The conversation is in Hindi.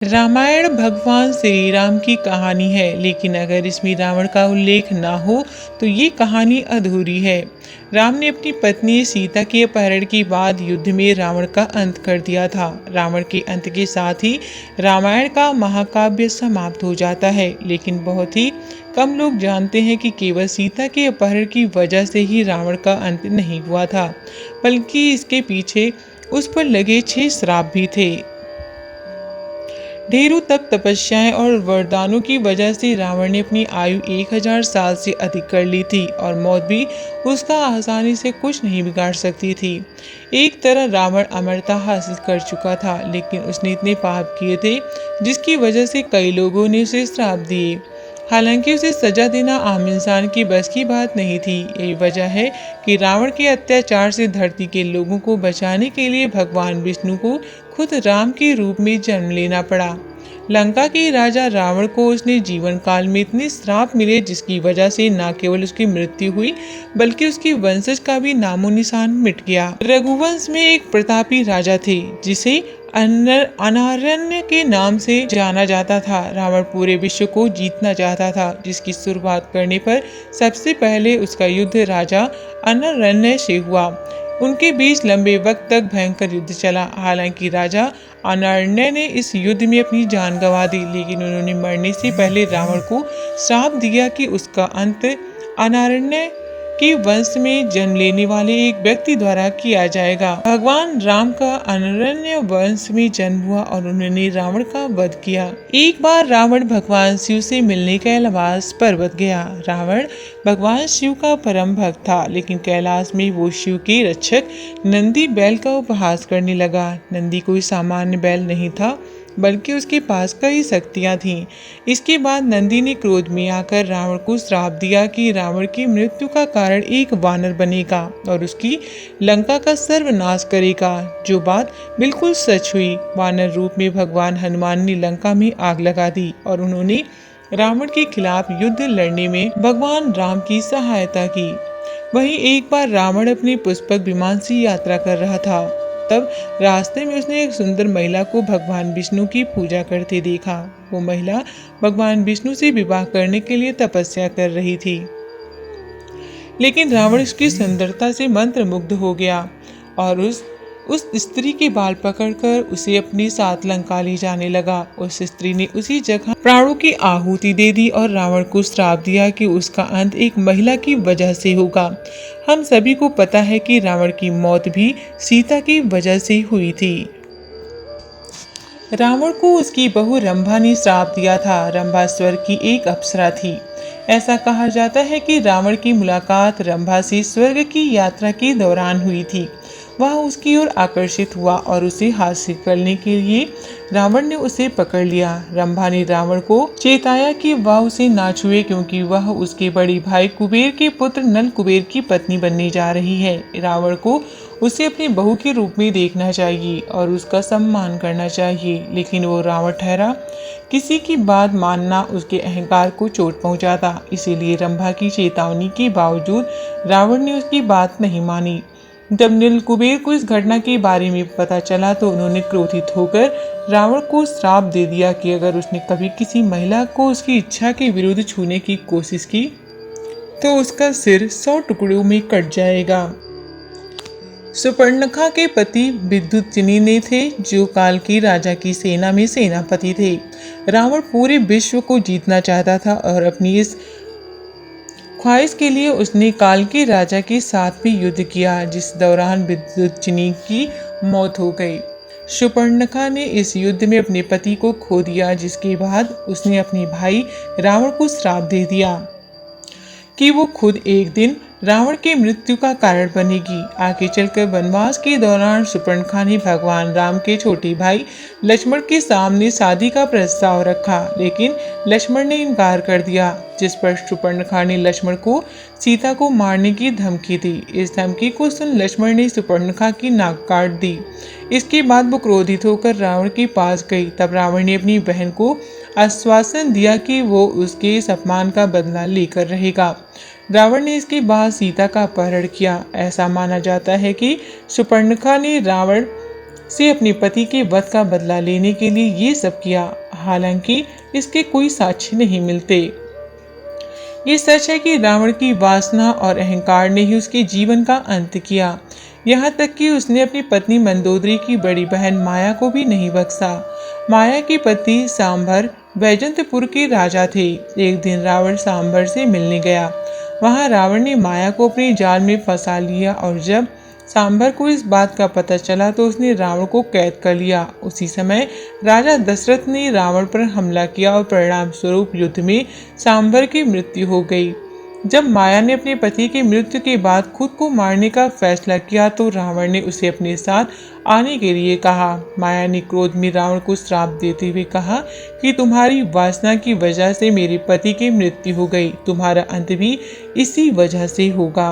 रामायण भगवान श्री राम की कहानी है, लेकिन अगर इसमें रावण का उल्लेख ना हो तो ये कहानी अधूरी है। राम ने अपनी पत्नी सीता के अपहरण के बाद युद्ध में रावण का अंत कर दिया था। रावण के अंत के साथ ही रामायण का महाकाव्य समाप्त हो जाता है, लेकिन बहुत ही कम लोग जानते हैं कि केवल सीता के अपहरण की वजह से ही रावण का अंत नहीं हुआ था, बल्कि इसके पीछे उस पर लगे 6 श्राप भी थे। ढेरों तप तपस्याएं और वरदानों की वजह से रावण ने अपनी आयु 1000 साल से अधिक कर ली थी और मौत भी उसका आसानी से कुछ नहीं बिगाड़ सकती थी। एक तरह रावण अमरता हासिल कर चुका था, लेकिन उसने इतने पाप किए थे जिसकी वजह से कई लोगों ने उसे श्राप दिए। हालांकि उसे सजा देना आम इंसान की बस की बात नहीं थी। यही वजह है कि रावण के अत्याचार से धरती के लोगों को बचाने के लिए भगवान विष्णु को खुद राम के रूप में जन्म लेना पड़ा। लंका के राजा रावण को उसने जीवन काल में इतने श्राप मिले जिसकी वजह से न केवल उसकी मृत्यु हुई, बल्कि उसके वंशज का भी नामो निशान मिट गया। रघुवंश में एक प्रतापी राजा थे जिसे अनारण्य के नाम से जाना जाता था। रावण पूरे विश्व को जीतना चाहता था, जिसकी शुरुआत करने पर सबसे पहले उसका युद्ध राजा अनारण्य से हुआ। उनके बीच लंबे वक्त तक भयंकर युद्ध चला। हालांकि राजा अनारण्य ने इस युद्ध में अपनी जान गंवा दी, लेकिन उन्होंने मरने से पहले रावण को श्राप दिया कि उसका अंत अनारण्य के वंश में जन्म लेने वाले एक व्यक्ति द्वारा किया जाएगा। भगवान राम का अनारण्य वंश में जन्म हुआ और उन्होंने रावण का वध किया। एक बार रावण भगवान शिव से मिलने कैलाश पर्वत गया। रावण भगवान शिव का परम भक्त था, लेकिन कैलाश में वो शिव के रक्षक नंदी बैल का उपहास करने लगा। नंदी कोई सामान्य बैल नहीं था, बल्कि उसके पास कई शक्तियां थीं। इसके बाद नंदी ने क्रोध में आकर रावण को श्राप दिया कि रावण की मृत्यु का कारण एक वानर बनेगा और उसकी लंका का सर्वनाश करेगा, जो बात बिल्कुल सच हुई। वानर रूप में भगवान हनुमान ने लंका में आग लगा दी और उन्होंने रावण के खिलाफ युद्ध लड़ने में भगवान राम की सहायता की। वहीं एक बार रावण अपने पुष्पक विमान से यात्रा कर रहा था, तब रास्ते में उसने एक सुंदर महिला को भगवान विष्णु की पूजा करते देखा। वो महिला भगवान विष्णु से विवाह करने के लिए तपस्या कर रही थी, लेकिन रावण उसकी सुंदरता से मंत्रमुग्ध हो गया और उस स्त्री के बाल पकड़कर उसे अपने साथ लंका ले जाने लगा। उस स्त्री ने उसी जगह प्राणों की आहुति दे दी और रावण को श्राप दिया कि उसका अंत एक महिला की वजह से होगा। हम सभी को पता है कि रावण की मौत भी सीता की वजह से हुई थी। रावण को उसकी बहू रंभा ने श्राप दिया था। रंभा स्वर्ग की एक अप्सरा थी। ऐसा कहा जाता है कि रावण की मुलाकात रंभा से स्वर्ग की यात्रा के दौरान हुई थी। वह उसकी ओर आकर्षित हुआ और उसे हासिल करने के लिए रावण ने उसे पकड़ लिया। रंभा ने रावण को चेताया कि वह उसे ना छुए, क्योंकि वह उसके बड़े भाई कुबेर के पुत्र नल कुबेर की पत्नी बनने जा रही है। रावण को उसे अपनी बहू के रूप में देखना चाहिए और उसका सम्मान करना चाहिए, लेकिन वो रावण ठहरा। किसी की बात मानना उसके अहंकार को चोट पहुंचाता, इसीलिए रंभा की चेतावनी के बावजूद रावण ने उसकी बात नहीं मानी। जब नील कुबेर को इस घटना के बारे में पता चला तो उन्होंने क्रोधित होकर रावण को श्राप दे दिया कि अगर उसने कभी किसी महिला को उसकी इच्छा के विरुद्ध छूने की कोशिश की तो उसका सिर 100 टुकड़ों में कट जाएगा। सुपर्णखा के पति विद्युतचिनी ने थे, जो काल की राजा की सेना में सेनापति थे। रावण पूरे विश्व को जीतना चाहता था और अपनी इस ख्वाहिश के लिए उसने काल के राजा के साथ भी युद्ध किया, जिस दौरान विद्युतचिनी की मौत हो गई। सुपर्णखा ने इस युद्ध में अपने पति को खो दिया, जिसके बाद उसने अपने भाई रावण को श्राप दे दिया कि वो खुद एक दिन रावण की मृत्यु का कारण बनेगी। आगे चलकर वनवास के दौरान सुपर्णखा ने भगवान राम के छोटे भाई लक्ष्मण के सामने शादी का प्रस्ताव रखा, लेकिन लक्ष्मण ने इनकार कर दिया, जिस पर सुपर्णखा ने लक्ष्मण को सीता को मारने की धमकी दी। इस धमकी को सुन लक्ष्मण ने सुपर्णखा की नाक काट दी। इसके बाद वो क्रोधित होकर रावण के पास गई। तब रावण ने अपनी बहन को आश्वासन दिया कि वो उसके इस अपमान का बदला लेकर रहेगा। रावण ने इसके बाद सीता का अपहरण किया। ऐसा माना जाता है कि सुपर्णखा ने रावण से अपने पति के वध का बदला लेने के लिए ये सब किया, हालांकि इसके कोई साक्ष्य नहीं मिलते। ये सच है कि रावण की वासना और अहंकार ने ही उसके जीवन का अंत किया। यहाँ तक कि उसने अपनी पत्नी मंदोदरी की बड़ी बहन माया को भी नहीं बख्शा। माया के पति सांबर वैजंतपुर के राजा थे। एक दिन रावण सांबर से मिलने गया। वहाँ रावण ने माया को अपने जाल में फंसा लिया और जब सांबर को इस बात का पता चला तो उसने रावण को कैद कर लिया। उसी समय राजा दशरथ ने रावण पर हमला किया और परिणाम स्वरूप युद्ध में सांबर की मृत्यु हो गई। जब माया ने अपने पति की मृत्यु के बाद खुद को मारने का फैसला किया तो रावण ने उसे अपने साथ आने के लिए कहा। माया ने क्रोध में रावण को श्राप देते हुए कहा कि तुम्हारी वासना की वजह से मेरे पति की मृत्यु हो गई, तुम्हारा अंत भी इसी वजह से होगा।